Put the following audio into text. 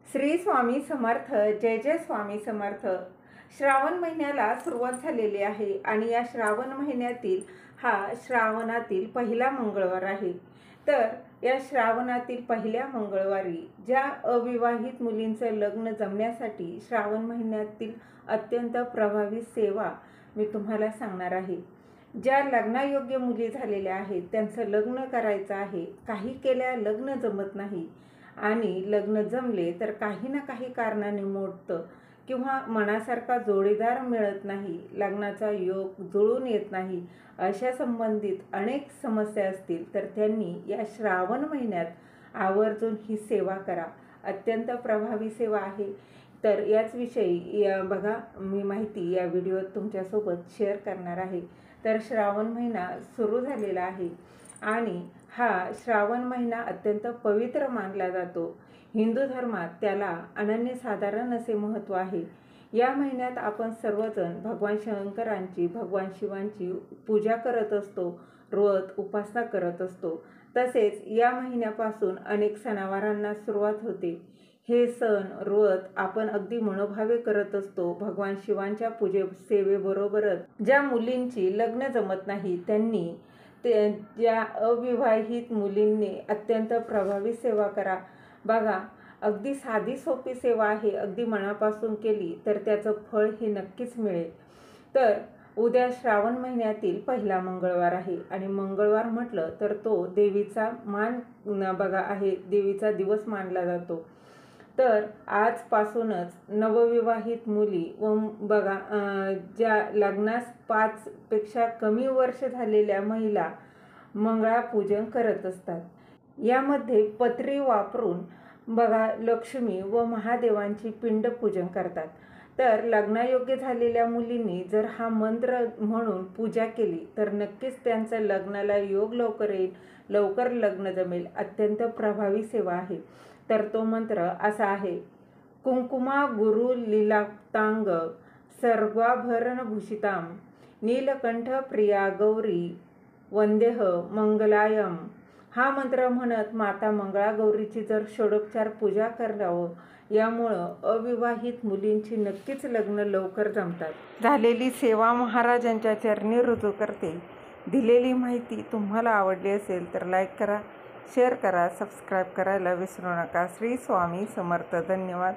श्री स्वामी समर्थ. जय जय स्वामी समर्थ. श्रावण महिन्याला सुरुवात झालेली आहे आणि या श्रावण महिन्यातील हा श्रावणातील पहिला मंगळवार आहे. तर या श्रावणातील पहिल्या मंगळवारी ज्या अविवाहित मुलींचं लग्न जमण्यासाठी श्रावण महिन्यातील अत्यंत प्रभावी सेवा मी तुम्हाला सांगणार आहे. ज्या लग्नायोग्य मुली झालेल्या आहेत, त्यांचं लग्न करायचं आहे, काही केल्या लग्न जमत नाही आणि लग्न जमले तर काही ना काही कारणाने मोडतं किंवा मनासारखा जोडीदार मिळत नाही, लग्नाचा योग जुळून येत नाही, अशा संबंधित अनेक समस्या असतील तर त्यांनी या श्रावण महिन्यात आवर्जून ही सेवा करा. अत्यंत प्रभावी सेवा आहे. तर याच विषयी बघा मी माहिती या व्हिडिओत तुमच्यासोबत शेअर करणार आहे. तर श्रावण महिना सुरू झालेला आहे आणि हा श्रावण महिना अत्यंत पवित्र मानला जातो. हिंदू धर्मात त्याला अनन्यसाधारण असे महत्त्व आहे. या महिन्यात आपण सर्वजण भगवान शंकरांची, भगवान शिवांची पूजा करत असतो, व्रत उपासना करत असतो. तसेच या महिन्यापासून अनेक सणावारांना सुरुवात होते. हे सण व्रत आपण अगदी मनोभावे करत असतो. भगवान शिवांच्या सेवेबरोबरच ज्या मुलींची लग्न जमत नाही त्यांनी ज्या अविवाहित मुलींनी अत्यंत प्रभावी सेवा करा. बघा, अगदी साधी सोपी सेवा आहे. अगदी मनापासून केली तर त्याचं फळ हे नक्कीच मिळेल. तर उद्या श्रावण महिन्यातील पहिला मंगळवार आहे आणि मंगळवार म्हटलं तर तो देवीचा मान बघा आहे, देवीचा दिवस मानला जातो. तर आजपासूनच नवविवाहित मुली व बघा ज्या लग्नास 5 पेक्षा कमी वर्ष झालेल्या महिला मंगळापूजन करत असतात. यामध्ये पत्री वापरून बघा लक्ष्मी व महादेवांची पिंडपूजन करतात. तर लग्नायोग्य झालेल्या मुलींनी जर हा मंत्र म्हणून पूजा केली तर नक्कीच त्यांचं लग्नाला योग लवकर येईल, लवकर लग्न जमेल. अत्यंत प्रभावी सेवा आहे. तर तो मंत्र असा आहे: कुंकुमा गुरु लीलाक्तांग सर्वाभरण भूषितां नीलकंठ प्रिया गौरी वंदेह मंगलायम. हा मंत्र म्हणत माता मंगळागौरीची जर षोडोपचार पूजा करावं, यामुळं अविवाहित मुलींची नक्कीच लग्न लवकर जमतात. झालेली सेवा महाराजांच्या चरणी रुजू करते. दिलेली माहिती तुम्हाला आवडली असेल तर लाईक करा, शेअर करा, सबस्क्राईब करायला विसरू नका. श्री स्वामी समर्थ. धन्यवाद.